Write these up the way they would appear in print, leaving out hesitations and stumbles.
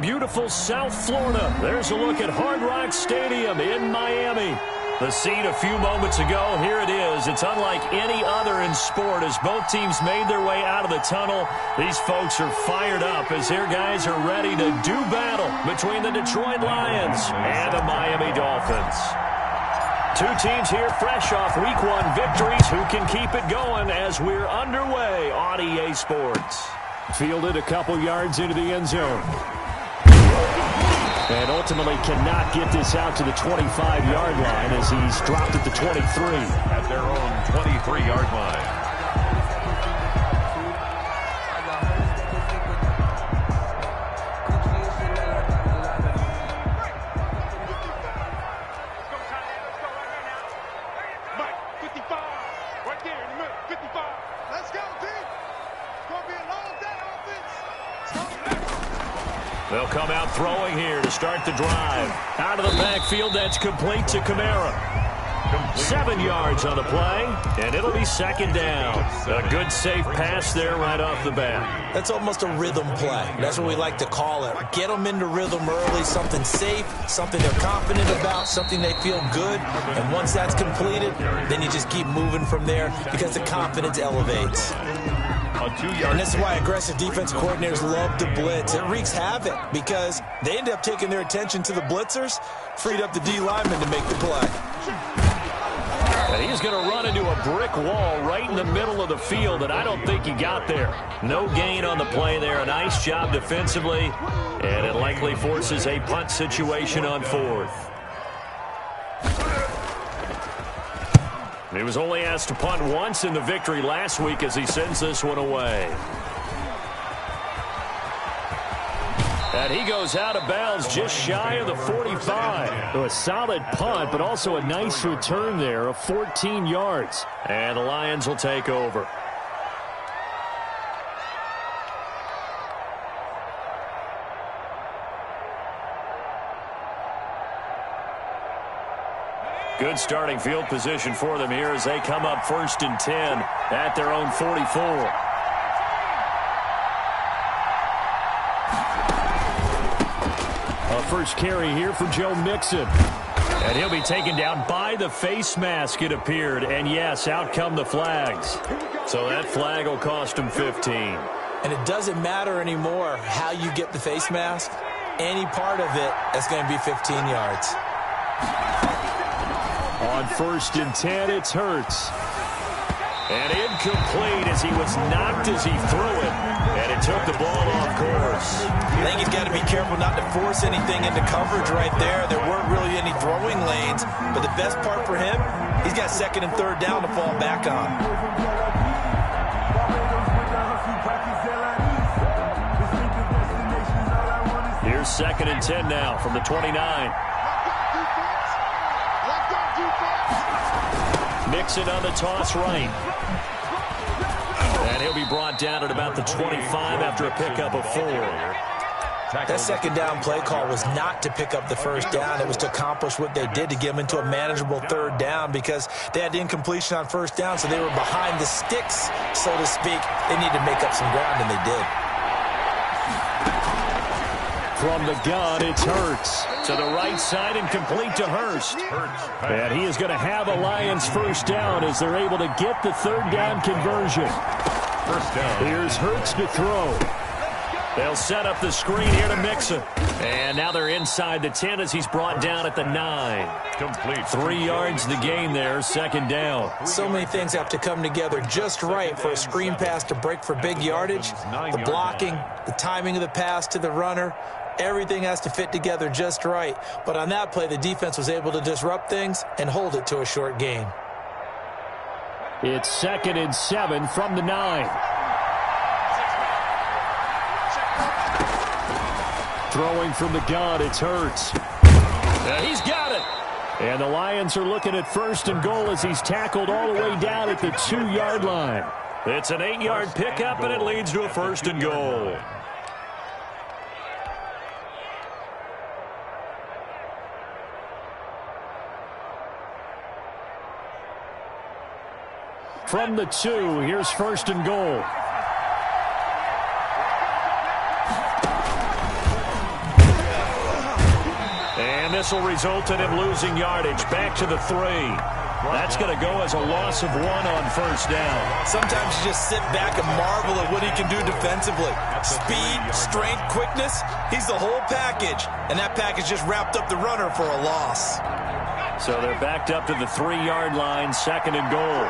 beautiful South Florida. There's a look at Hard Rock Stadium in Miami. The scene a few moments ago, here it is. It's unlike any other in sport as both teams made their way out of the tunnel. These folks are fired up as their guys are ready to do battle between the Detroit Lions and the Miami Dolphins. Two teams here fresh off Week 1 victories. Who can keep it going as we're underway on EA Sports? Fielded a couple yards into the end zone. And ultimately cannot get this out to the 25-yard line as he's dropped at the 23. At their own 23-yard line. They'll come out throwing here to start the drive. Out of the backfield, that's complete to Kamara. 7 yards on the play, and it'll be second down. A good, safe pass there right off the bat. That's almost a rhythm play. That's what we like to call it. Get them into rhythm early, something safe, something they're confident about, something they feel good. And once that's completed, then you just keep moving from there because the confidence elevates. And this is why aggressive defensive coordinators love to blitz. It wreaks havoc because they end up taking their attention to the blitzers, freed up the D lineman to make the play. And he's going to run into a brick wall right in the middle of the field, and I don't think he got there. No gain on the play there. A nice job defensively, and it likely forces a punt situation on fourth. He was only asked to punt once in the victory last week as he sends this one away. And he goes out of bounds just shy of the 45. So a solid punt, but also a nice return there of 14 yards. And the Lions will take over. Good starting field position for them here as they come up 1st and 10 at their own 44. A first carry here for Joe Mixon. And he'll be taken down by the face mask, it appeared. And yes, out come the flags. So that flag will cost him 15. And it doesn't matter anymore how you get the face mask. Any part of it is going to be 15 yards. On 1st and 10, it's Hurts. And incomplete as he was knocked as he threw it. And it took the ball off course. I think he's got to be careful not to force anything into coverage right there. There weren't really any throwing lanes. But the best part for him, he's got 2nd and 3rd down to fall back on. Here's 2nd and 10 now from the 29. Mixon on the toss right. And he'll be brought down at about the 25 after a pickup of 4. That 2nd down play call was not to pick up the 1st down. It was to accomplish what they did to get them into a manageable 3rd down because they had incompletion on 1st down, so they were behind the sticks, so to speak. They needed to make up some ground, and they did. From the gun, it's Hurts. To the right side and complete to Hurst. And he is going to have a Lions 1st down as they're able to get the 3rd down conversion. 1st down. Here's Hurts to throw. They'll set up the screen here to Mixon. And now they're inside the 10 as he's brought down at the 9. Complete. 3 yards the gain there, 2nd down. So many things have to come together just right for a screen pass to break for big yardage. The blocking, the timing of the pass to the runner. Everything has to fit together just right. But on that play, the defense was able to disrupt things and hold it to a short gain. It's 2nd and 7 from the 9. Throwing from the gun, it's Hurts. And he's got it. And the Lions are looking at 1st and goal as he's tackled all the way down at the 2-yard line. It's an 8-yard pickup, and it leads to a 1st and goal. From the 2, here's 1st and goal. this will result in him losing yardage. Back to the 3. That's going to go as a loss of 1 on first down. Sometimes you just sit back and marvel at what he can do defensively. Speed, strength, quickness, he's the whole package. And that package just wrapped up the runner for a loss. So they're backed up to the 3-yard line, 2nd and goal.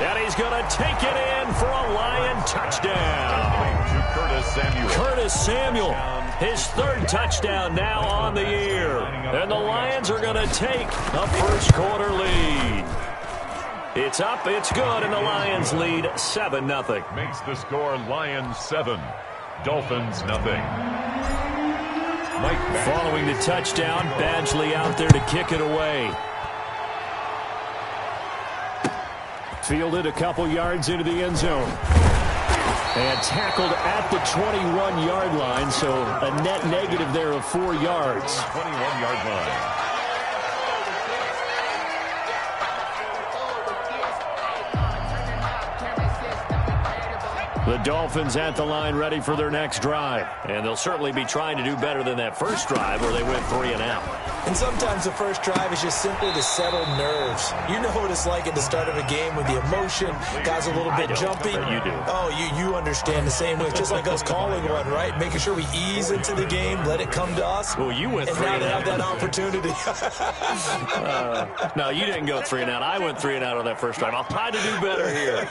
And he's going to take it in for a Lion touchdown. Curtis Samuel, his 3rd touchdown now on the year. And the Lions are going to take a first-quarter lead. It's up, it's good, and the Lions lead 7-0. Makes the score Lions 7, Dolphins 0. Following the touchdown, Badgley out there to kick it away. Fielded a couple yards into the end zone. And tackled at the 21-yard line, so a net negative there of 4 yards. 21-yard line. The Dolphins at the line ready for their next drive. And they'll certainly be trying to do better than that first drive where they went 3 and out. And sometimes the first drive is just simply to settle nerves. You know what it's like at the start of a game with the emotion, guys a little bit jumpy. You do. Oh, you understand the same way. It's just like us calling one, right? Making sure we ease into the game, let it come to us. Well, you went 3 and and now out. they have that opportunity. No, you didn't go 3 and out. I went 3 and out on that first drive. I'll try to do better here.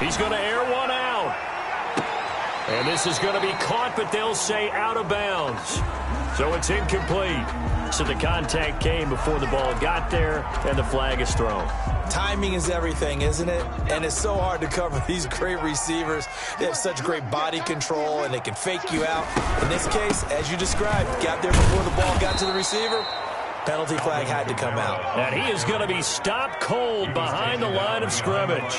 He's going to air one out. And this is going to be caught, but they'll say out of bounds. So it's incomplete. So the contact came before the ball got there, and the flag is thrown. Timing is everything, isn't it? And it's so hard to cover these great receivers. They have such great body control, and they can fake you out. In this case, as you described, got there before the ball got to the receiver. Penalty flag had to come out. And he is going to be stopped cold behind the line of scrimmage.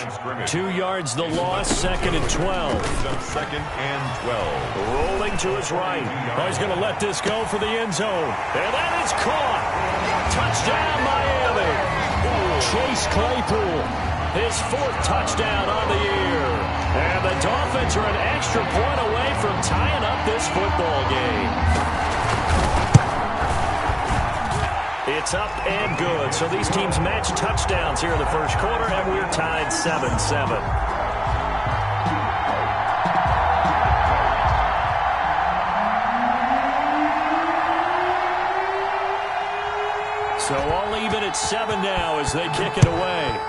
2 yards the loss, 2nd and 12. 2nd and 12. Rolling to his right. Oh, he's going to let this go for the end zone. And that is caught. Touchdown, Miami. Chase Claypool, his 4th touchdown on the year. And the Dolphins are an extra point away from tying up this football game. It's up and good. So these teams match touchdowns here in the first quarter, and we're tied 7-7. So all even at 7 now as they kick it away.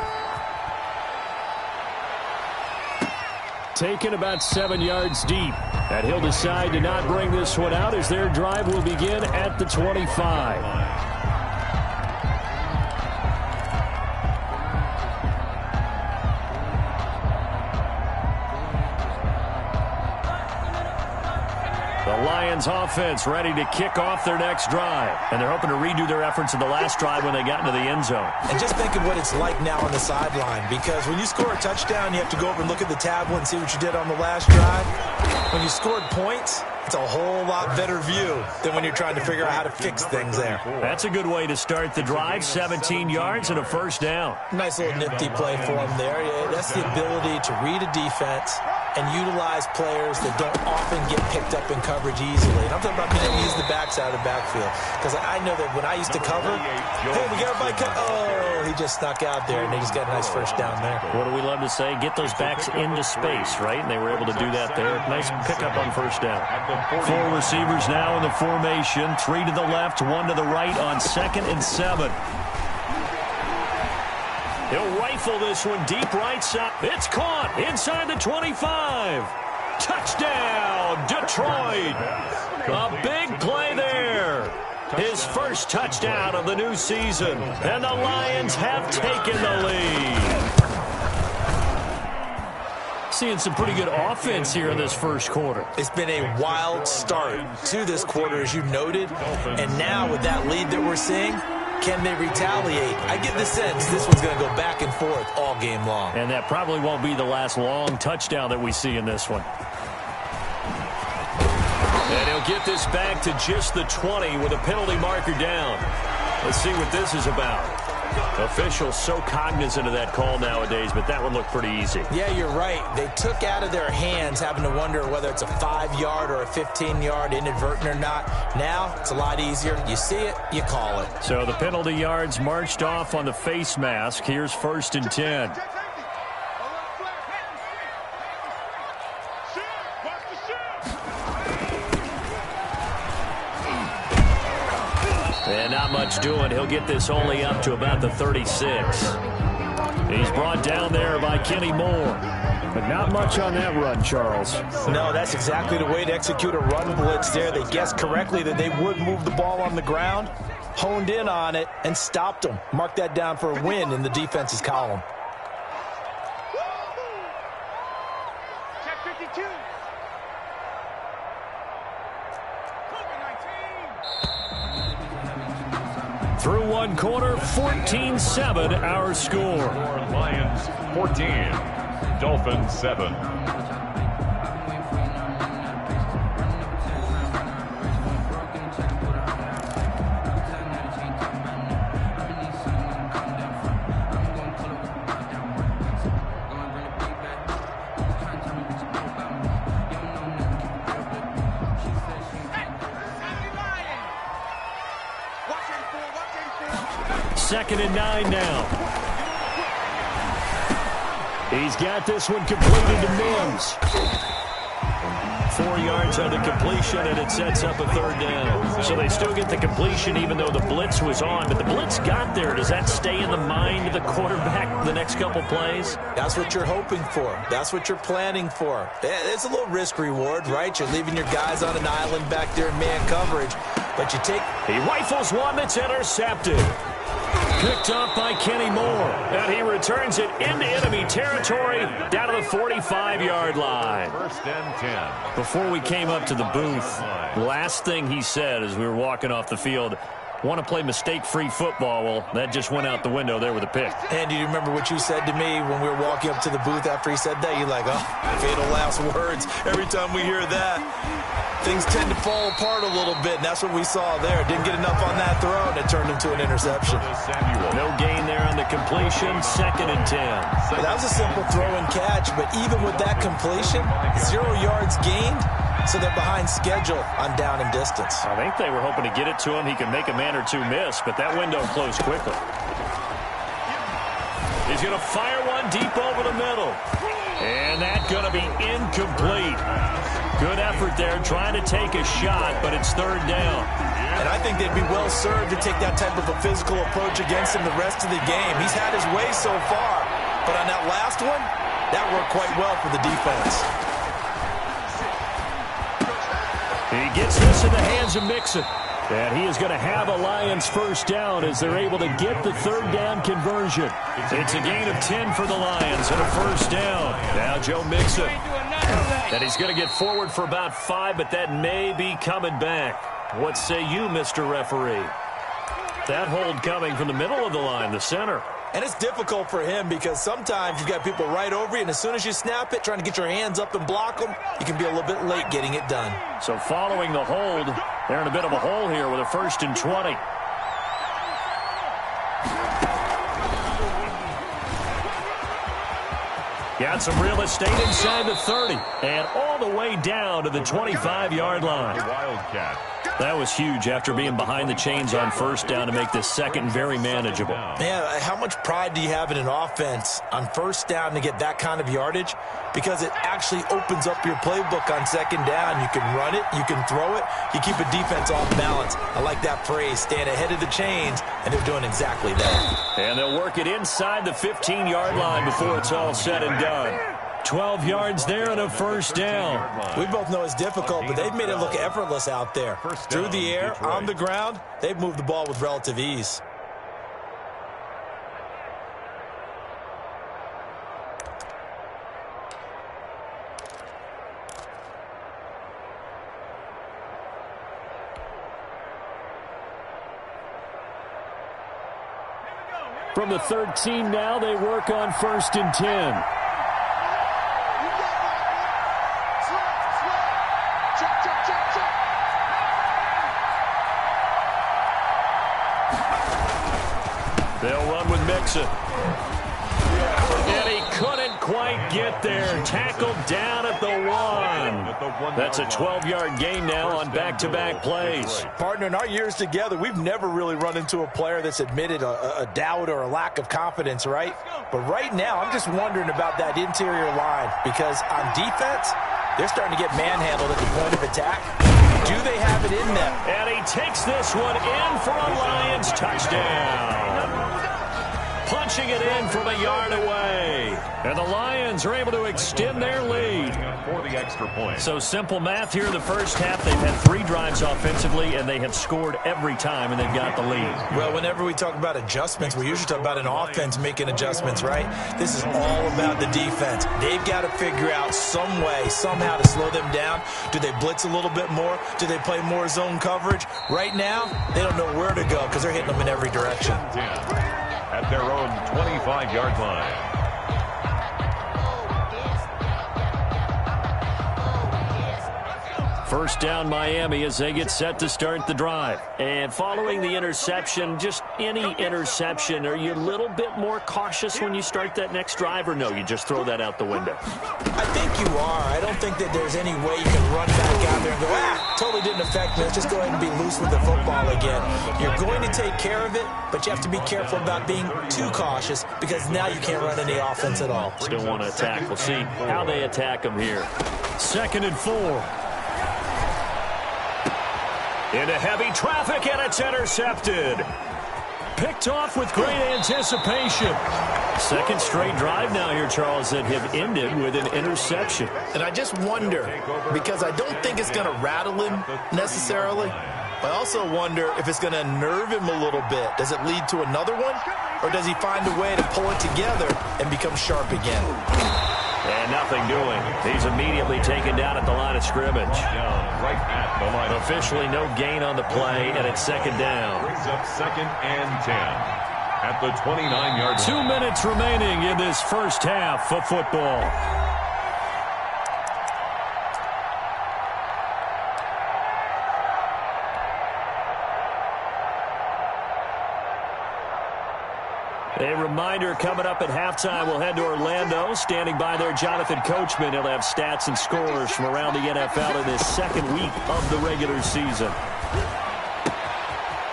Taken about 7 yards deep. And he'll decide to not bring this one out as their drive will begin at the 25. Lions offense ready to kick off their next drive. And they're hoping to redo their efforts in the last drive when they got into the end zone. And just think of what it's like now on the sideline, because when you score a touchdown, you have to go over and look at the tablet and see what you did on the last drive. When you scored points, it's a whole lot better view than when you're trying to figure out how to fix things there. That's a good way to start the drive. 17 yards and a first down. Nice little nifty play for him there. Yeah, that's the ability to read a defense and utilize players that don't often get picked up in coverage easily. And I'm talking about being able to use the backside of the backfield. Because I know that when I used to cover, hey, we got everybody oh, he just snuck out there, and they just got a nice first down there. What do we love to say? Get those backs into space, right? And they were able to do that there. Nice pickup on first down. 4 receivers now in the formation. 3 to the left, 1 to the right on 2nd and 7. He'll rifle this one deep right side. It's caught inside the 25. Touchdown, Detroit. A big play there. His first touchdown of the new season. And the Lions have taken the lead. Seeing some pretty good offense here in this first quarter. It's been a wild start to this quarter, as you noted. And now with that lead that we're seeing, can they retaliate? I get the sense this one's going to go back and forth all game long. And that probably won't be the last long touchdown that we see in this one. And he'll get this back to just the 20 with a penalty marker down. Let's see what this is about. Officials so cognizant of that call nowadays, but that one looked pretty easy. Yeah, you're right. They took out of their hands having to wonder whether it's a 5-yard or a 15-yard, inadvertent or not. Now, it's a lot easier. You see it, you call it. So the penalty yards marched off on the face mask. Here's 1st and 10. And not much doing. He'll get this only up to about the 36. He's brought down there by Kenny Moore. But not much on that run, Charles. No, that's exactly the way to execute a run blitz there. They guessed correctly that they would move the ball on the ground, honed in on it, and stopped them. Mark that down for a win in the defense's column. Through one quarter, 14-7 our score. Lions 14, Dolphins 7. Second and 9 now. He's got this one completed to Mims. 4 yards on the completion, and it sets up a 3rd down. So they still get the completion even though the blitz was on. But the blitz got there. Does that stay in the mind of the quarterback the next couple plays? That's what you're hoping for. That's what you're planning for. It's a little risk-reward, right? You're leaving your guys on an island back there in man coverage. But you take... He rifles one that's intercepted. Picked up by Kenny Moore. And he returns it into enemy territory down to the 45-yard line. 1st and 10. Before we came up to the booth, last thing he said as we were walking off the field, want to play mistake-free football. Well, that just went out the window there with a pick. And do you remember what you said to me when we were walking up to the booth after he said that? You're like, oh, fatal last words. Every time we hear that, things tend to fall apart a little bit, and that's what we saw there. Didn't get enough on that throw, and it turned into an interception. No gain there on the completion, 2nd and 10. That was a simple throw and catch, but even with that completion, 0 yards gained, so they're behind schedule on down and distance. I think they were hoping to get it to him. He could make a man or two miss, but that window closed quickly. He's going to fire one deep over the middle. And that's going to be incomplete. Good effort there, trying to take a shot, but it's 3rd down. And I think they'd be well served to take that type of a physical approach against him the rest of the game. He's had his way so far, but on that last one, that worked quite well for the defense. He gets this in the hands of Mixon. And he is going to have a Lions 1st down as they're able to get the 3rd down conversion. It's a gain of 10 for the Lions and a 1st down. Now Joe Mixon. And he's going to get forward for about 5, but that may be coming back. What say you, Mr. Referee? That hold coming from the middle of the line, the center. And it's difficult for him because sometimes you've got people right over you, and as soon as you snap it, trying to get your hands up and block them, you can be a little bit late getting it done. So following the hold, they're in a bit of a hole here with a 1st and 20. Got some real estate inside the 30 and all the way down to the 25-yard line. Wildcat. That was huge after being behind the chains on 1st down to make this 2nd very manageable. Man, how much pride do you have in an offense on 1st down to get that kind of yardage? Because it actually opens up your playbook on 2nd down. You can run it, you can throw it, you keep a defense off balance. I like that phrase, staying ahead of the chains, and they're doing exactly that. And they'll work it inside the 15-yard line before it's all said and done. 12 yards there and a 1st down. We both know it's difficult, but they've made it look effortless out there. Through the air, on the ground, they've moved the ball with relative ease. From the 13 now, they work on 1st and 10. Jackson. And he couldn't quite get there. Tackled down at the 1. That's a 12-yard gain now on back-to-back plays. Partner, in our years together, we've never really run into a player that's admitted a doubt or a lack of confidence, right? But right now, I'm just wondering about that interior line because on defense, they're starting to get manhandled at the point of attack. Do they have it in them? And he takes this one in for a Lions touchdown. Punching it in from a yard away. And the Lions are able to extend their lead. For the extra point. So simple math here in the first half. They've had 3 drives offensively, and they have scored every time, and they've got the lead. Well, whenever we talk about adjustments, we usually talk about an offense making adjustments, right? This is all about the defense. They've got to figure out some way, somehow to slow them down. Do they blitz a little bit more? Do they play more zone coverage? Right now, they don't know where to go because they're hitting them in every direction. At their own 25-yard line. First down Miami as they get set to start the drive. And following the interception, just any interception, are you a little bit more cautious when you start that next drive, or no, you just throw that out the window? I think you are. I don't think that there's any way you can run back out there and go, totally didn't affect me. Let's just go ahead and be loose with the football again. You're going to take care of it, but you have to be careful about being too cautious because now you can't run any offense at all. Still want to attack. We'll see how they attack them here. 2nd and 4. Into heavy traffic, and it's intercepted. Picked off with great anticipation. Second straight drive now here, Charles, that have ended with an interception. And I just wonder, because I don't think it's going to rattle him necessarily, but I also wonder if it's going to nerve him a little bit. Does it lead to another one, or does he find a way to pull it together and become sharp again? And nothing doing. He's immediately taken down at the line of scrimmage. Down right at the line. Officially no gain on the play, and it's 2nd down. Brings up 2nd and 10 at the 29-yard line. 2 minutes remaining in this first half of football. A reminder, coming up at halftime, we'll head to Orlando. Standing by there, Jonathan Coachman. He'll have stats and scores from around the NFL in his second week of the regular season.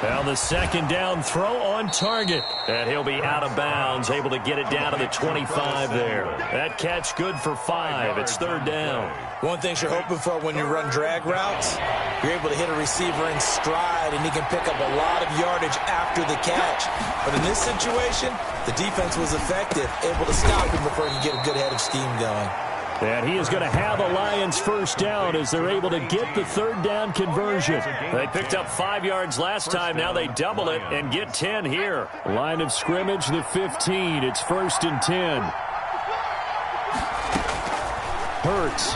Well, the 2nd down throw on target. And he'll be out of bounds, able to get it down to the 25 there. That catch good for 5. It's 3rd down. One thing you're hoping for when you run drag routes, you're able to hit a receiver in stride, and he can pick up a lot of yardage after the catch. But in this situation, the defense was effective, able to stop him before he could get a good head of steam going. And he is going to have the Lions first down as they're able to get the 3rd down conversion. They picked up 5 yards last time. Now they double it and get 10 here. Line of scrimmage, the 15. It's 1st and 10. Hurts.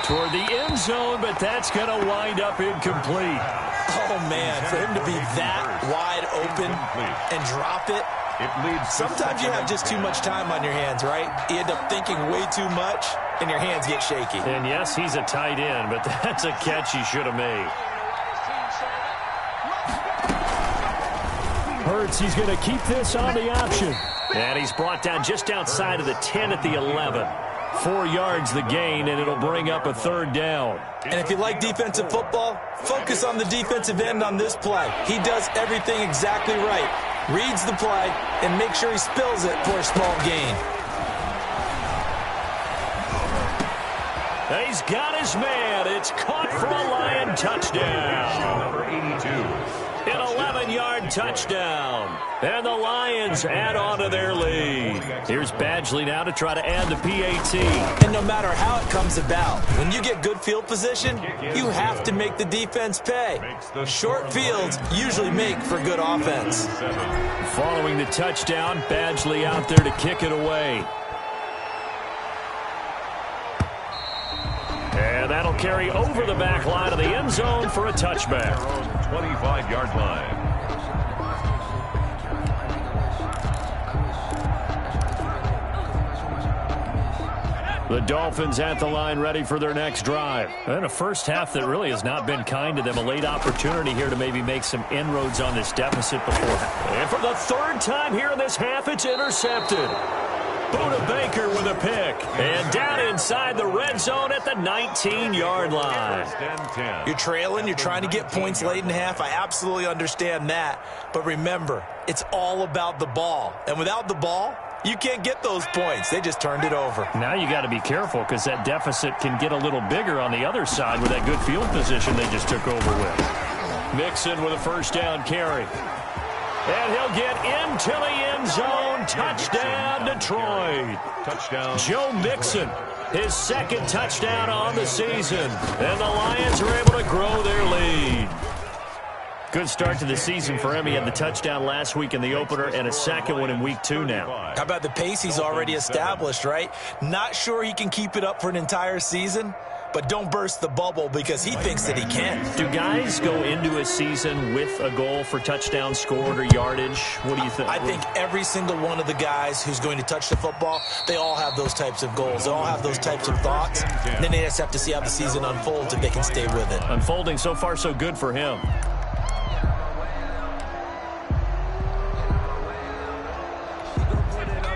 Toward the end zone, but that's going to wind up incomplete. Oh, man, for him to be that wide open and drop it. Sometimes you have just too much time on your hands, right? You end up thinking way too much, and your hands get shaky. And yes, he's a tight end, but that's a catch he should have made. Hurts, he's going to keep this on the option. And he's brought down just outside of the 10 at the 11. 4 yards the gain, and it'll bring up a 3rd down. And if you like defensive football, focus on the defensive end on this play. He does everything exactly right. Reads the play and make sure he spills it for a small gain. He's got his man. It's caught for a Lion touchdown. Number 82. An 11-yard touchdown. And the Lions add on to their lead. Here's Badgley now to try to add the PAT. And no matter how it comes about, when you get good field position, you have to make the defense pay. Short fields usually make for good offense. Following the touchdown, Badgley out there to kick it away. And that'll carry over the back line of the end zone for a touchback. 25-yard line. The Dolphins at the line, ready for their next drive. And a first half that really has not been kind to them. A late opportunity here to maybe make some inroads on this deficit before. And for the third time here in this half, it's intercepted. Budda Baker with a pick. And down inside the red zone at the 19-yard line. You're trailing. You're trying to get points late in half. I absolutely understand that. But remember, it's all about the ball. And without the ball, you can't get those points. They just turned it over. Now you got to be careful because that deficit can get a little bigger on the other side with that good field position they just took over with. Mixon with a first down carry. And he'll get into the end zone. Touchdown, Detroit. Touchdown. Joe Mixon, his second touchdown on the season. And the Lions are able to grow their lead. Good start to the season for him. He had the touchdown last week in the opener and a second one in week 2 now. How about the pace he's already established, right? Not sure he can keep it up for an entire season, but don't burst the bubble because he thinks that he can. Do guys go into a season with a goal for touchdown scored or yardage? What do you think? I think every single one of the guys who's going to touch the football, they all have those types of goals. They all have those types of thoughts. And then they just have to see how the season unfolds if they can stay with it. Unfolding so far so good for him.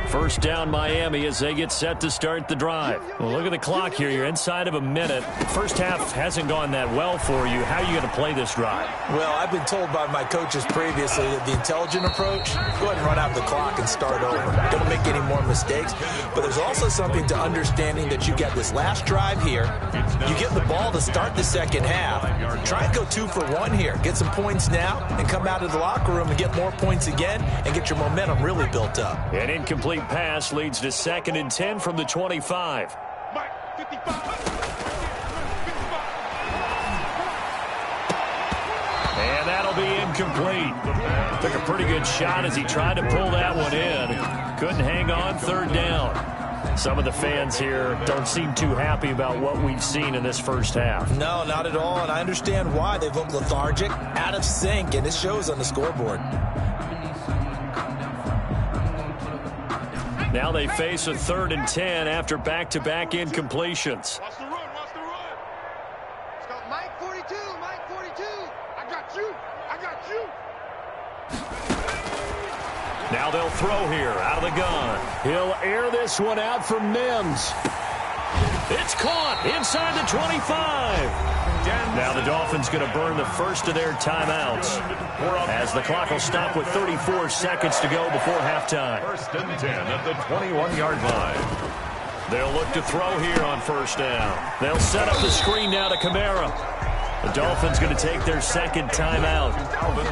First down Miami as they get set to start the drive. Well, look at the clock here. You're inside of a minute. First half hasn't gone that well for you. How are you going to play this drive? Well, I've been told by my coaches previously that the intelligent approach, go ahead and run out the clock and start over. Don't make any more mistakes. But there's also something to understanding that you get this last drive here. You get the ball to start the second half. Try and go 2 for 1 here. Get some points now and come out of the locker room and get more points again and get your momentum really built up. An incomplete pass leads to 2nd and 10 from the 25. And that'll be incomplete. Took a pretty good shot as he tried to pull that one in. Couldn't hang on 3rd down. Some of the fans here don't seem too happy about what we've seen in this first half. No, not at all, and I understand why. They look lethargic, out of sync, and it shows on the scoreboard. Now they face a 3rd and 10 after back-to-back incompletions. Watch the run, watch the run. Let's go, Mike 42, Mike 42. I got you, I got you. Now they'll throw here out of the gun. He'll air this one out for Mims. It's caught inside the 25. Now the Dolphins going to burn the first of their timeouts as the clock will stop with 34 seconds to go before halftime. 1st and 10 at the 21-yard line. They'll look to throw here on 1st down. They'll set up the screen now to Kamara. The Dolphins going to take their second timeout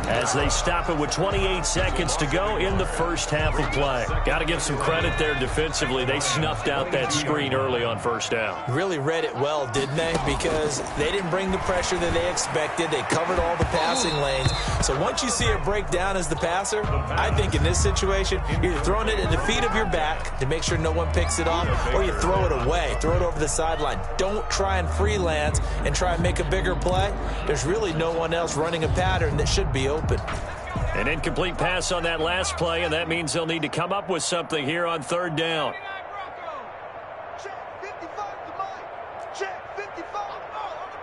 as they stop it with 28 seconds to go in the first half of play. Got to give some credit there defensively. They snuffed out that screen early on 1st down. Really read it well, didn't they? Because they didn't bring the pressure that they expected. They covered all the passing lanes. So once you see it break down as the passer, I think in this situation, you're either throwing it at the feet of your back to make sure no one picks it off, or you throw it away, throw it over the sideline. Don't try and freelance and try and make a bigger play. There's really no one else running a pattern that should be open. An incomplete pass on that last play, and that means they'll need to come up with something here on 3rd down. Check 55 to Mike. Check 55 on the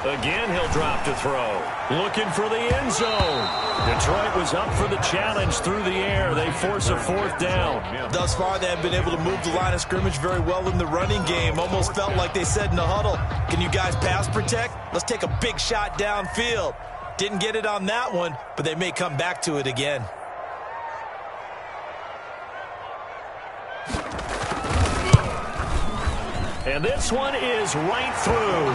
ball. Again, he'll drop to throw. Looking for the end zone. Detroit was up for the challenge through the air. They force a 4th down. Thus far, they have been able to move the line of scrimmage very well in the running game. Almost felt like they said in the huddle, can you guys pass protect? Let's take a big shot downfield. Didn't get it on that one, but they may come back to it again. And this one is right through.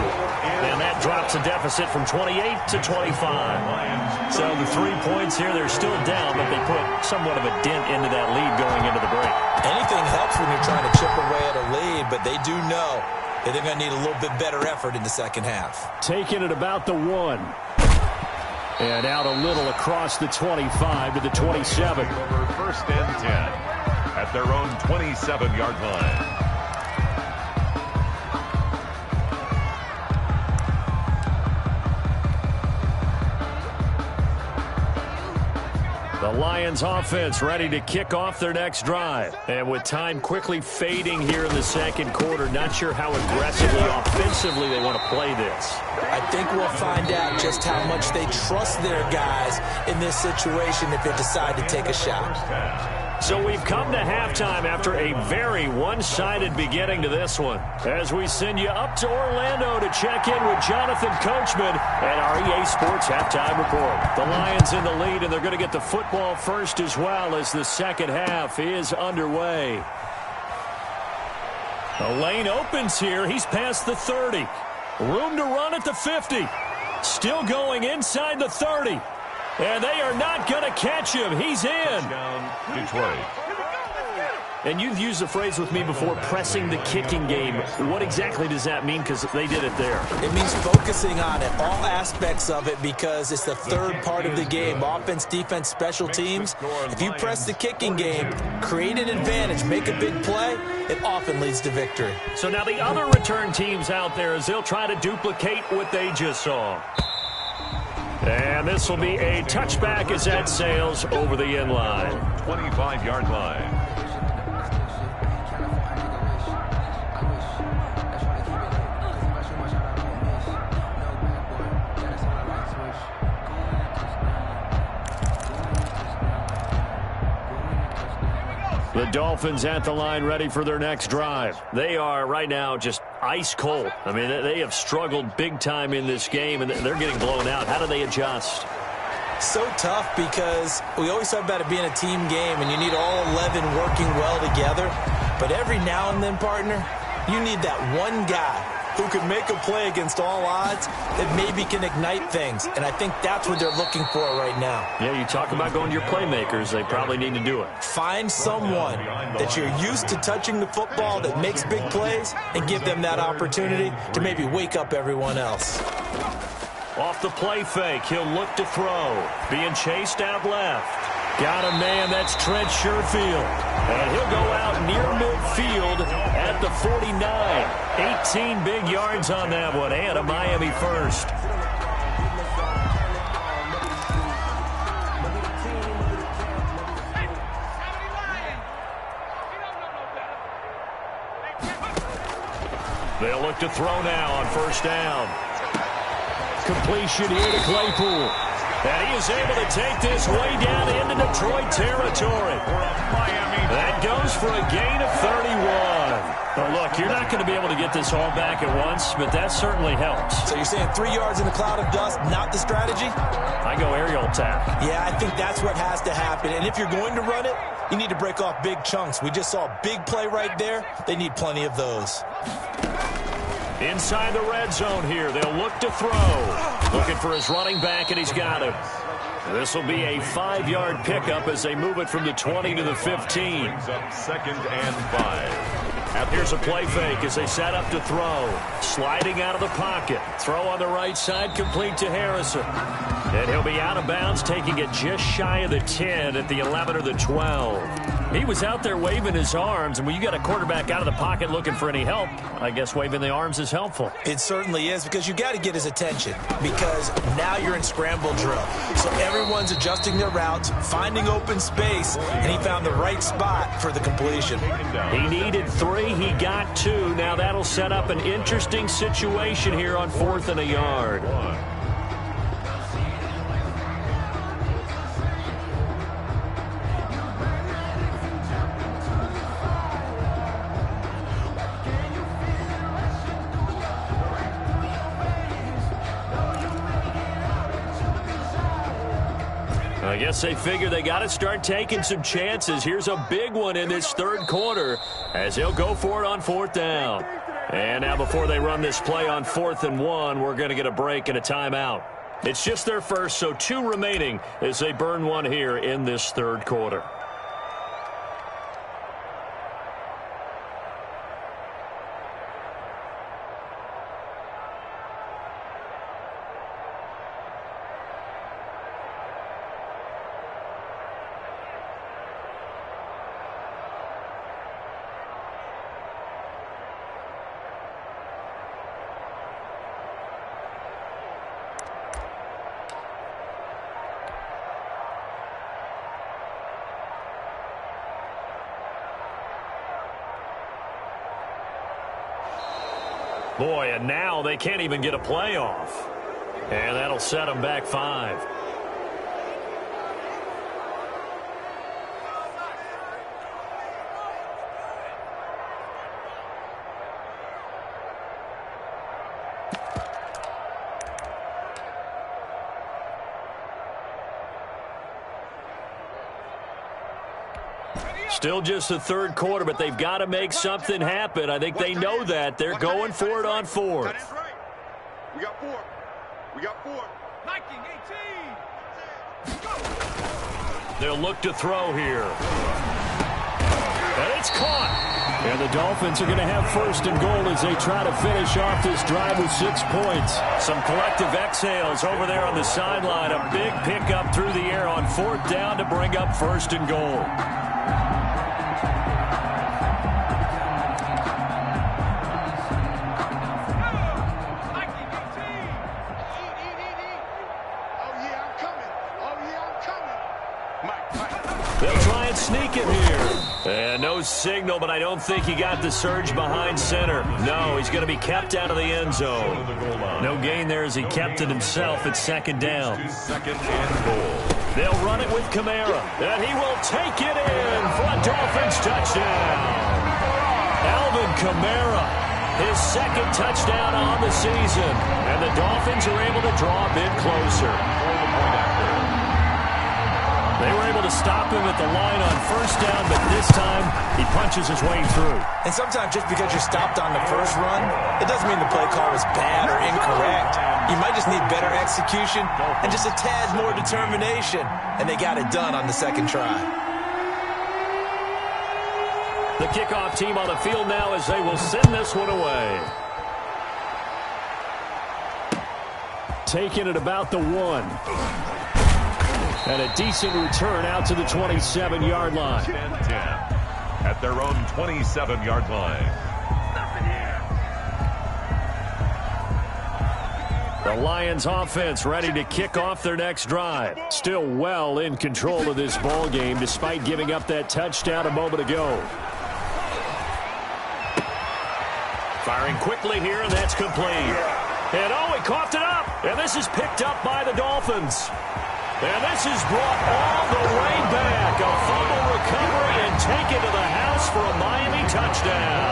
And that drops a deficit from 28 to 25. So the 3 points here, they're still down, but they put somewhat of a dent into that lead going into the break. Anything helps when you're trying to chip away at a lead, but they do know that they're going to need a little bit better effort in the second half. Taking it about the 1. And out a little across the 25 to the 27. Over 1st and 10 at their own 27-yard line. The Lions offense ready to kick off their next drive. And with time quickly fading here in the second quarter, not sure how aggressively, offensively they want to play this. I think we'll find out just how much they trust their guys in this situation if they decide to take a shot. So we've come to halftime after a very one-sided beginning to this one. As we send you up to Orlando to check in with Jonathan Coachman and our EA Sports Halftime Report. The Lions in the lead, and they're going to get the football first as well as the second half is underway. The lane opens here. He's past the 30. Room to run at the 50. Still going inside the 30. And they are not going to catch him. He's in. Detroit. And you've used the phrase with me before, pressing the kicking game. What exactly does that mean? Because they did it there. It means focusing on it, all aspects of it, because it's the third part of the game. Offense, defense, special teams. If you press the kicking game, create an advantage, make a big play, it often leads to victory. So now the other return teams out there, as they'll try to duplicate what they just saw. And this will be a touchback as that sails over the end line. 25-yard line. The Dolphins at the line ready for their next drive. They are right now just ice cold. I mean, they have struggled big time in this game, and they're getting blown out. How do they adjust? So tough because we always talk about it being a team game, and you need all 11 working well together. But every now and then, partner, you need that one guy who can make a play against all odds that maybe can ignite things. And I think that's what they're looking for right now. Yeah, you talk about going to your playmakers. They probably need to do it. Find someone that you're used to touching the football that makes big plays and give them that opportunity to maybe wake up everyone else. Off the play fake, he'll look to throw. Being chased out left. Got a man, that's Trent Sherfield. And he'll go out near midfield at the 49. 18 big yards on that one, and a Miami first. They'll look to throw now on first down. Completion here to Claypool. And he is able to take this way down into Detroit territory. That goes for a gain of 31. Oh, look, you're not going to be able to get this all back at once, but that certainly helps. So you're saying 3 yards in a cloud of dust, not the strategy? I go aerial attack. Yeah, I think that's what has to happen. And if you're going to run it, you need to break off big chunks. We just saw a big play right there. They need plenty of those. Inside the red zone here, they'll look to throw. Looking for his running back, and he's got him. This will be a 5-yard pickup as they move it from the 20 to the 15. Second and 5. Here's a play fake as they set up to throw. Sliding out of the pocket. Throw on the right side, complete to Harrison. And he'll be out of bounds, taking it just shy of the 10 at the 11 or the 12. He was out there waving his arms, and when you got a quarterback out of the pocket looking for any help, I guess waving the arms is helpful. It certainly is, because you got to get his attention, because now you're in scramble drill. So everyone's adjusting their routes, finding open space, and he found the right spot for the completion. He needed 3, he got 2. Now that'll set up an interesting situation here on 4th and a yard. I guess they figure they got to start taking some chances. Here's a big one in this third quarter as he'll go for it on 4th down. And now before they run this play on 4th and 1, we're going to get a break and a timeout. It's just their first, so 2 remaining as they burn one here in this third quarter. Boy, and now they can't even get a playoff. And that'll set them back 5. Still just the third quarter, but they've got to make something happen. I think they know that. They're going for it on 4th. We got 4. We got 4. 19, 18. They'll look to throw here. And it's caught. And the Dolphins are going to have 1st and goal as they try to finish off this drive with 6 points. Some collective exhales over there on the sideline. A big pickup through the air on 4th down to bring up 1st and goal. They'll try and sneak it here. And no signal, but I don't think he got the surge behind center. No, he's going to be kept out of the end zone. No gain there as he kept it himself at 2nd down. 2nd and goal. They'll run it with Kamara, and he will take it in for a Dolphins touchdown. Alvin Kamara, his 2nd touchdown on the season, and the Dolphins are able to draw a bit closer. They were able to stop him at the line on 1st down, but this time he punches his way through. And sometimes just because you're stopped on the first run, it doesn't mean the play call was bad or incorrect. You might just need better execution and just a tad more determination. And they got it done on the 2nd try. The kickoff team on the field now as they will send this one away. Taking it about the 1. And a decent return out to the 27-yard line. 10-10 at their own 27-yard line. The Lions offense ready to kick off their next drive. Still well in control of this ball game despite giving up that touchdown a moment ago. Firing quickly here, and that's complete. And he coughed it up. And this is picked up by the Dolphins. And this is brought all the way back. A fumble recovery and taken to the house for a Miami touchdown.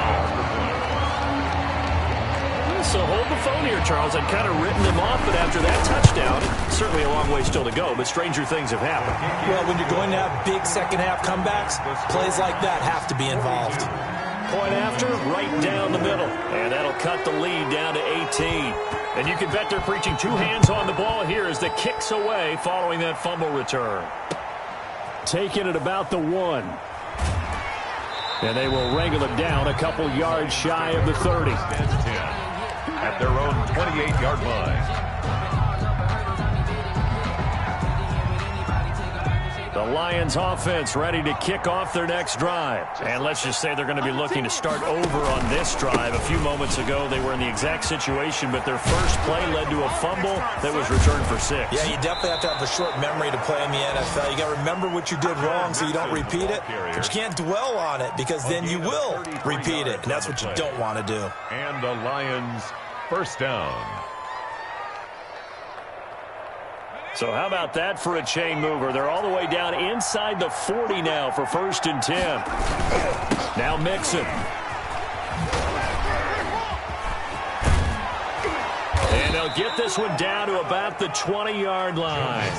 So hold the phone here, Charles. I'd kind of written them off, but after that touchdown, certainly a long way still to go, but stranger things have happened. Well, when you're going to have big second-half comebacks, plays like that have to be involved. Point after, right down the middle. And that'll cut the lead down to 18. And you can bet they're preaching 2 hands on the ball here as the kick's away following that fumble return. Taking it about the 1. And they will wrangle him down a couple yards shy of the 30. 10-10 at their own 28-yard line. The Lions offense ready to kick off their next drive. And let's just say they're going to be looking to start over on this drive. A few moments ago, they were in the exact situation, but their first play led to a fumble that was returned for 6. Yeah, you definitely have to have a short memory to play in the NFL. You got to remember what you did wrong so you don't repeat it. But you can't dwell on it because then you will repeat it. And that's what you don't want to do. And the Lions 1st down. So how about that for a chain mover? They're all the way down inside the 40 now for 1st and 10. Now Mixon. And they'll get this one down to about the 20-yard line.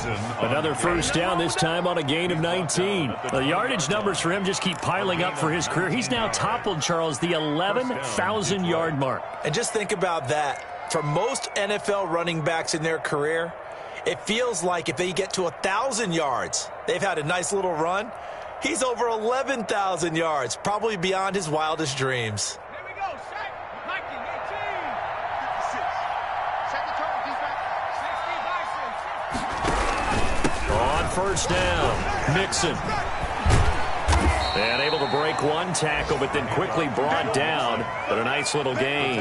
Another 1st down, this time on a gain of 19. The yardage numbers for him just keep piling up for his career. He's now toppled, Charles, the 11,000-yard mark. And just think about that. For most NFL running backs in their career, it feels like if they get to 1,000 yards, they've had a nice little run. He's over 11,000 yards, probably beyond his wildest dreams. Here we go, set. 19, 18. 56. Second turn, defense. 60 by 6. On 1st down, Mixon. And able to break one tackle, but then quickly brought down. But a nice little gain.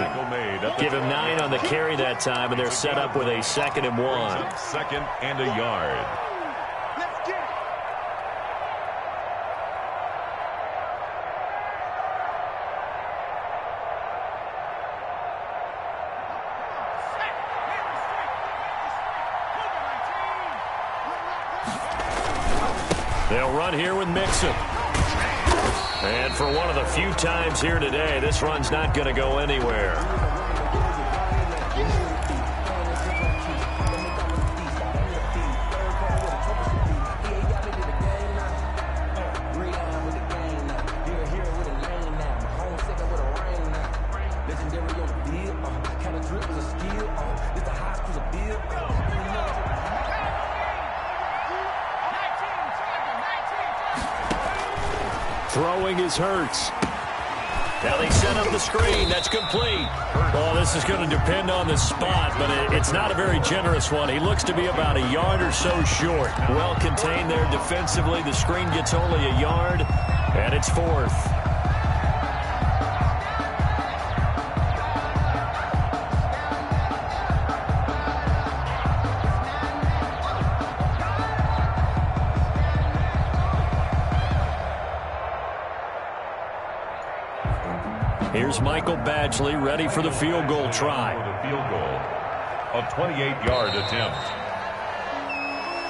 Give him 9 on the carry that time, and they're set up with a 2nd and 1. 2nd and a yard. Let's get it. They'll run here with Mixon. And for one of the few times here today, this run's not going to go anywhere. Throwing is Hurts. Now they set up the screen. That's complete. Well, this is going to depend on the spot, but it's not a very generous one. He looks to be about a yard or so short. Well contained there defensively. The screen gets only a yard, and it's fourth. Here's Michael Badgley ready for the field goal try. The field goal, a 28-yard attempt.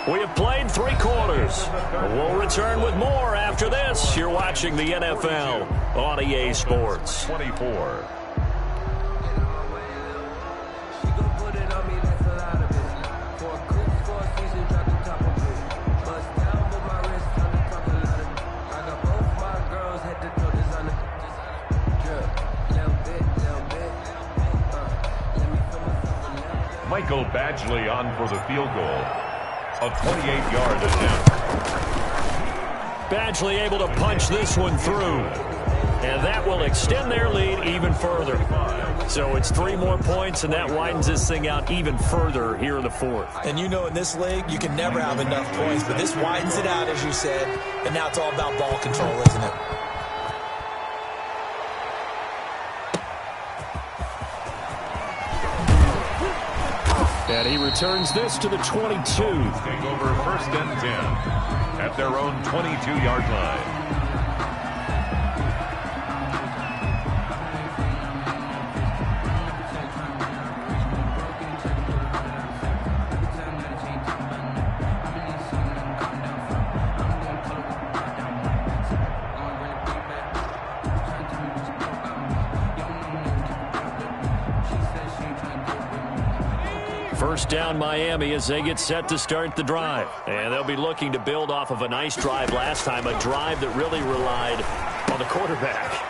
We have played 3 quarters. We'll return with more after this. You're watching the NFL on EA Sports. 24. Michael Badgley on for the field goal. A 28-yard attempt. Badgley able to punch this one through. And that will extend their lead even further. So it's 3 more points, and that widens this thing out even further here in the fourth. And you know in this league, you can never have enough points, but this widens it out, as you said. And now it's all about ball control, isn't it? And he returns this to the 22. Take over first and 10 at their own 22-yard line. First down Miami as they get set to start the drive. And they'll be looking to build off of a nice drive last time, a drive that really relied on the quarterback.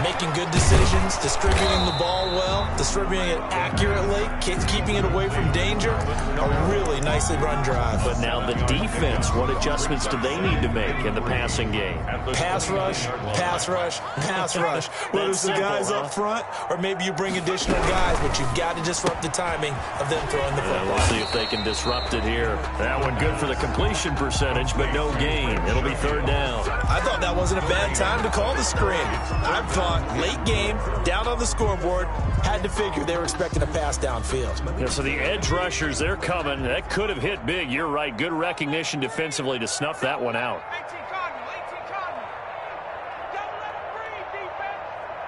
Making good decisions, distributing the ball well, distributing it accurately, keeping it away from danger. A really nicely run drive. But now the defense, what adjustments do they need to make in the passing game? Pass rush, pass rush, pass rush. Whether it's the guys up front or maybe you bring additional guys, but you've got to disrupt the timing of them throwing the football. We'll see if they can disrupt it here. That one good for the completion percentage, but no gain. It'll be third down. I thought that wasn't a bad time to call the screen. I thought late game, down on the scoreboard, had to figure they were expecting a pass downfield. Yeah, so the edge rushers, they're coming. That could have hit big. You're right. Good recognition defensively to snuff that one out.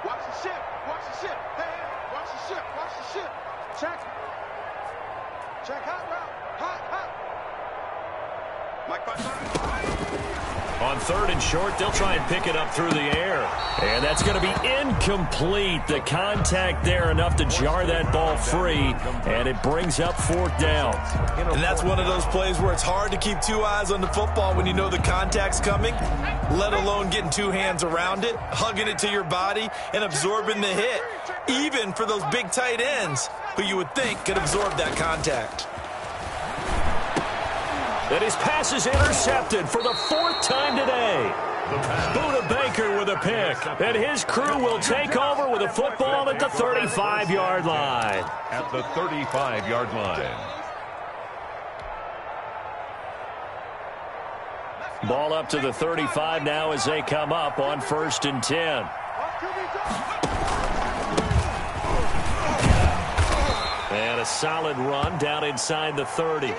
Watch the ship. Watch the ship. Hey, watch the ship. Watch the ship. Check. Check hot route. Hot. Mike On third and short, they'll try and pick it up through the air. And that's going to be incomplete. The contact there enough to jar that ball free. And it brings up fourth down. And that's one of those plays where it's hard to keep 2 eyes on the football when you know the contact's coming, let alone getting 2 hands around it, hugging it to your body, and absorbing the hit. Even for those big tight ends who you would think could absorb that contact. And his pass is intercepted for the 4th time today. Buda Baker with a pick. And his crew will take over with a football at the 35-yard line. At the 35-yard line. Ball up to the 35 now as they come up on 1st and 10. And a solid run down inside the 30.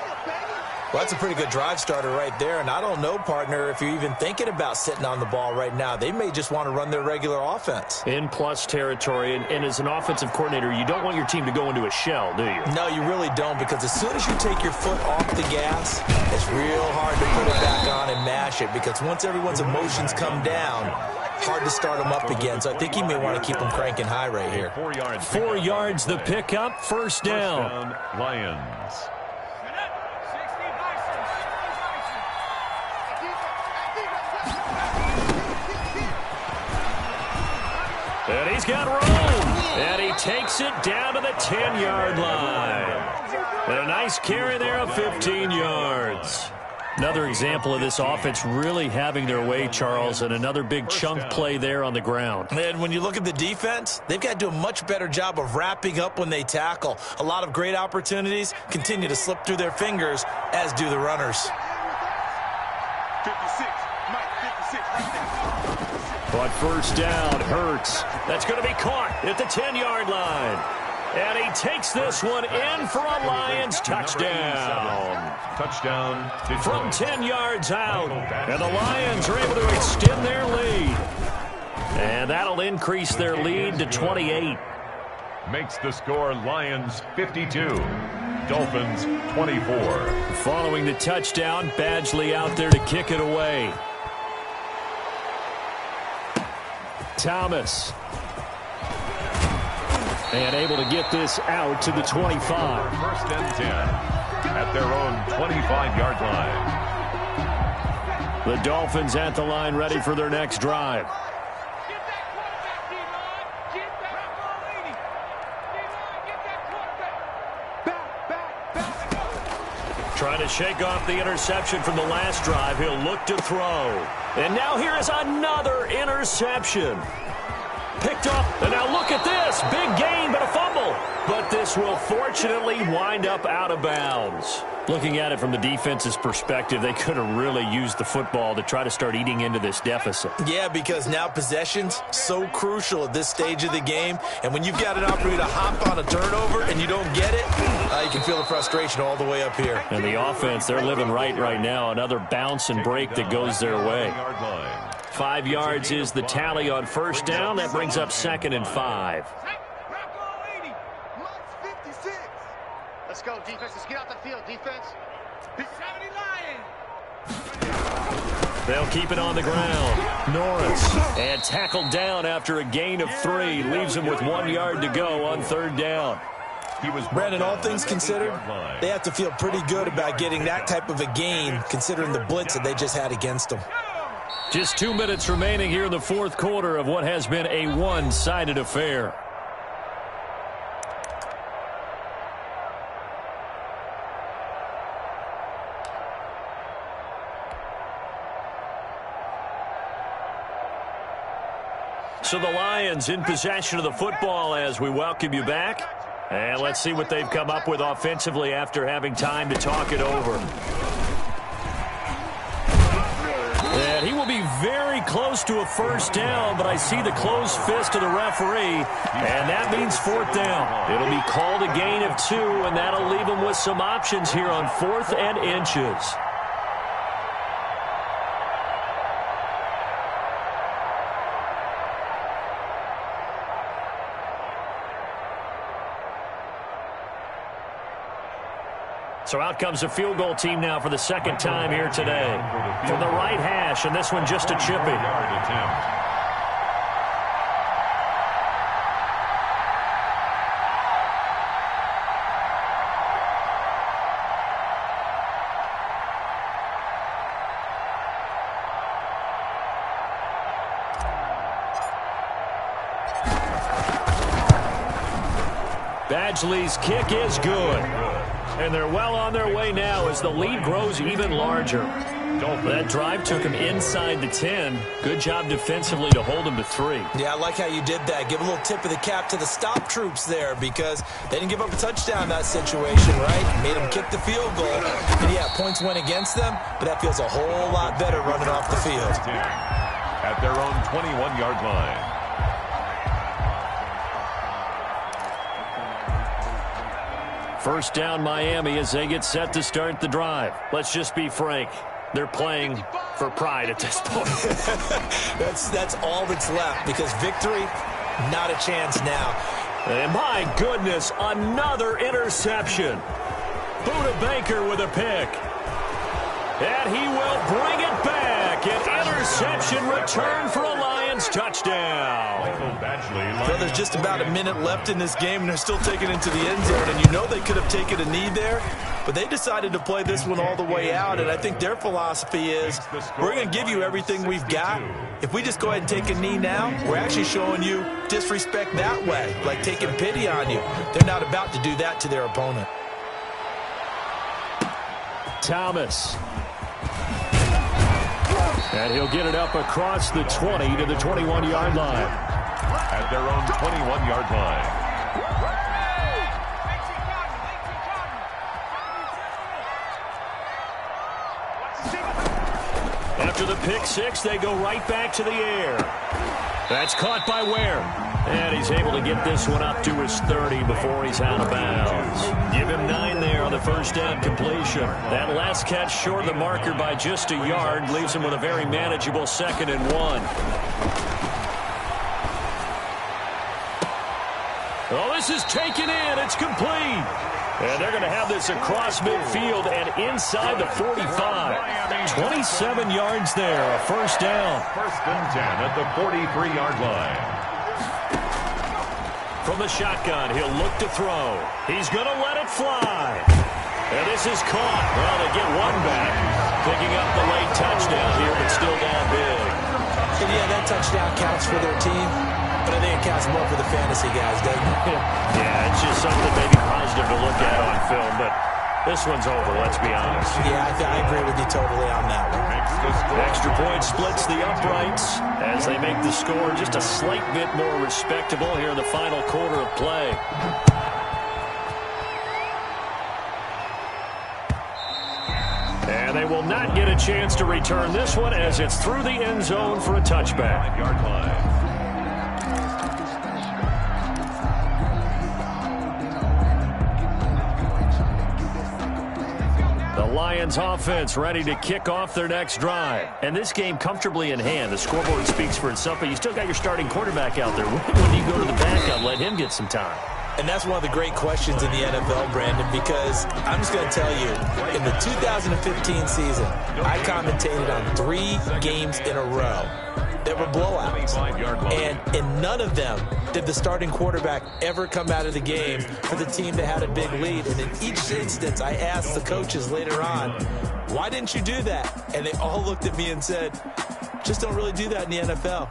Well, that's a pretty good drive starter right there. And I don't know, partner, if you're even thinking about sitting on the ball right now. They may just want to run their regular offense. In plus territory. And as an offensive coordinator, you don't want your team to go into a shell, do you? No, you really don't, because as soon as you take your foot off the gas, it's real hard to put it back on and mash it, because once everyone's emotions come down, hard to start them up again. So I think he may want to keep them cranking high right here. 4 yards the pickup, first down. Lions. And he's got room. And he takes it down to the 10-yard line. And a nice carry there of 15 yards. Another example of this offense really having their way, Charles, and another big chunk play there on the ground. And when you look at the defense, they've got to do a much better job of wrapping up when they tackle. A lot of great opportunities continue to slip through their fingers, as do the runners. 56. Mike, 56 right there. But first down, Hurts. That's going to be caught at the 10-yard line. And he takes this one in for a Lions touchdown. Touchdown. From 10 yards out. And the Lions are able to extend their lead. And that'll increase their lead to 28. Makes the score Lions 52. Dolphins 24. Following the touchdown, Badgley out there to kick it away. Thomas. And able to get this out to the 25. First and 10 at their own 25-yard line. The Dolphins at the line, ready for their next drive. Trying to shake off the interception from the last drive. He'll look to throw. And now here is another interception. Picked up, and now look at this. Big gain, but a fumble. But this will fortunately wind up out of bounds. Looking at it from the defense's perspective, they could have really used the football to try to start eating into this deficit. Yeah, because now possession's so crucial at this stage of the game. And when you've got an opportunity to hop on a turnover and you don't get it, you can feel the frustration all the way up here. And the offense, they're living right now. Another bounce and break that goes their way. 5 yards is the tally on first down. That brings up 2nd and 5. Let's go, defense. Let's get out the field, defense. 70 Lions. They'll keep it on the ground. Norris. And tackled down after a gain of 3. Leaves him with 1 yard to go on third down. Brandon, all things considered, they have to feel pretty good about getting that type of a gain, considering the blitz that they just had against them. Just 2 minutes remaining here in the fourth quarter of what has been a one-sided affair. So the Lions in possession of the football as we welcome you back. And let's see what they've come up with offensively after having time to talk it over. And he will be very close to a first down, but I see the closed fist of the referee, and that means fourth down. It'll be called a gain of 2, and that'll leave him with some options here on 4th and inches. So out comes the field goal team now for the second time here today. From the right hash, and this one just a chippy. Badgley's kick is good. And they're well on their way now as the lead grows even larger. That drive took him inside the 10. Good job defensively to hold him to 3. Yeah, I like how you did that. Give a little tip of the cap to the stop troops there, because they didn't give up a touchdown in that situation, right? Made them kick the field goal. And yeah, points went against them, but that feels a whole lot better running off the field. At their own 21-yard line. First down Miami as they get set to start the drive. Let's just be frank. They're playing for pride at this point. That's all that's left, because victory, not a chance now. And my goodness, another interception. Buda Baker with a pick. And he will bring it back. completion, return for a Lions touchdown. Well, there's just about a minute left in this game, and they're still taking it into the end zone. And you know they could have taken a knee there, but they decided to play this one all the way out. And I think their philosophy is, we're going to give you everything we've got. If we just go ahead and take a knee now, we're actually showing you disrespect that way, like taking pity on you. They're not about to do that to their opponent. Thomas. And he'll get it up across the 20 to the 21-yard line. At their own 21-yard line. After the pick six, they go right back to the air. That's caught by Ware. And he's able to get this one up to his 30 before he's out of bounds. Give him 9 there on the first down completion. That last catch short of the marker by just a yard leaves him with a very manageable 2nd and 1. Oh, this is taken in. It's complete. And they're going to have this across midfield and inside the 45. 27 yards there, a first down. 1st and 10 at the 43-yard line. From the shotgun, he'll look to throw. He's going to let it fly. And this is caught. Well, they get one back. Picking up the late touchdown here, but still down big. And yeah, that touchdown counts for their team, but I think it counts more for the fantasy guys, doesn't it? Yeah, it's just something maybe positive to look at on film, but this one's over, let's be honest. Yeah, I agree with you totally on that one. Extra point splits the uprights as they make the score just a slight bit more respectable here in the final quarter of play. And they will not get a chance to return this one as it's through the end zone for a touchback. Yard line. Lions offense ready to kick off their next drive. And this game comfortably in hand. The scoreboard speaks for itself, but you still got your starting quarterback out there. When do you go to the backup, let him get some time? And that's one of the great questions in the NFL, Brandon, because I'm just going to tell you, in the 2015 season, I commentated on 3 games in a row. There were blowouts, and in none of them did the starting quarterback ever come out of the game for the team that had a big lead. And in each instance, I asked the coaches later on, why didn't you do that? And they all looked at me and said, just don't really do that in the NFL.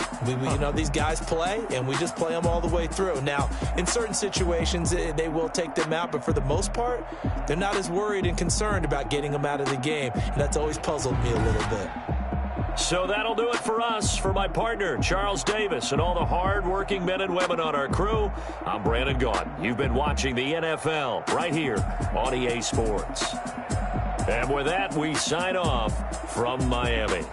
You know, these guys play, and we just play them all the way through. Now, in certain situations, they will take them out, but for the most part, they're not as worried and concerned about getting them out of the game. And that's always puzzled me a little bit. So that'll do it for us. For my partner, Charles Davis, and all the hard-working men and women on our crew, I'm Brandon Gaudin. You've been watching the NFL right here on EA Sports. And with that, we sign off from Miami.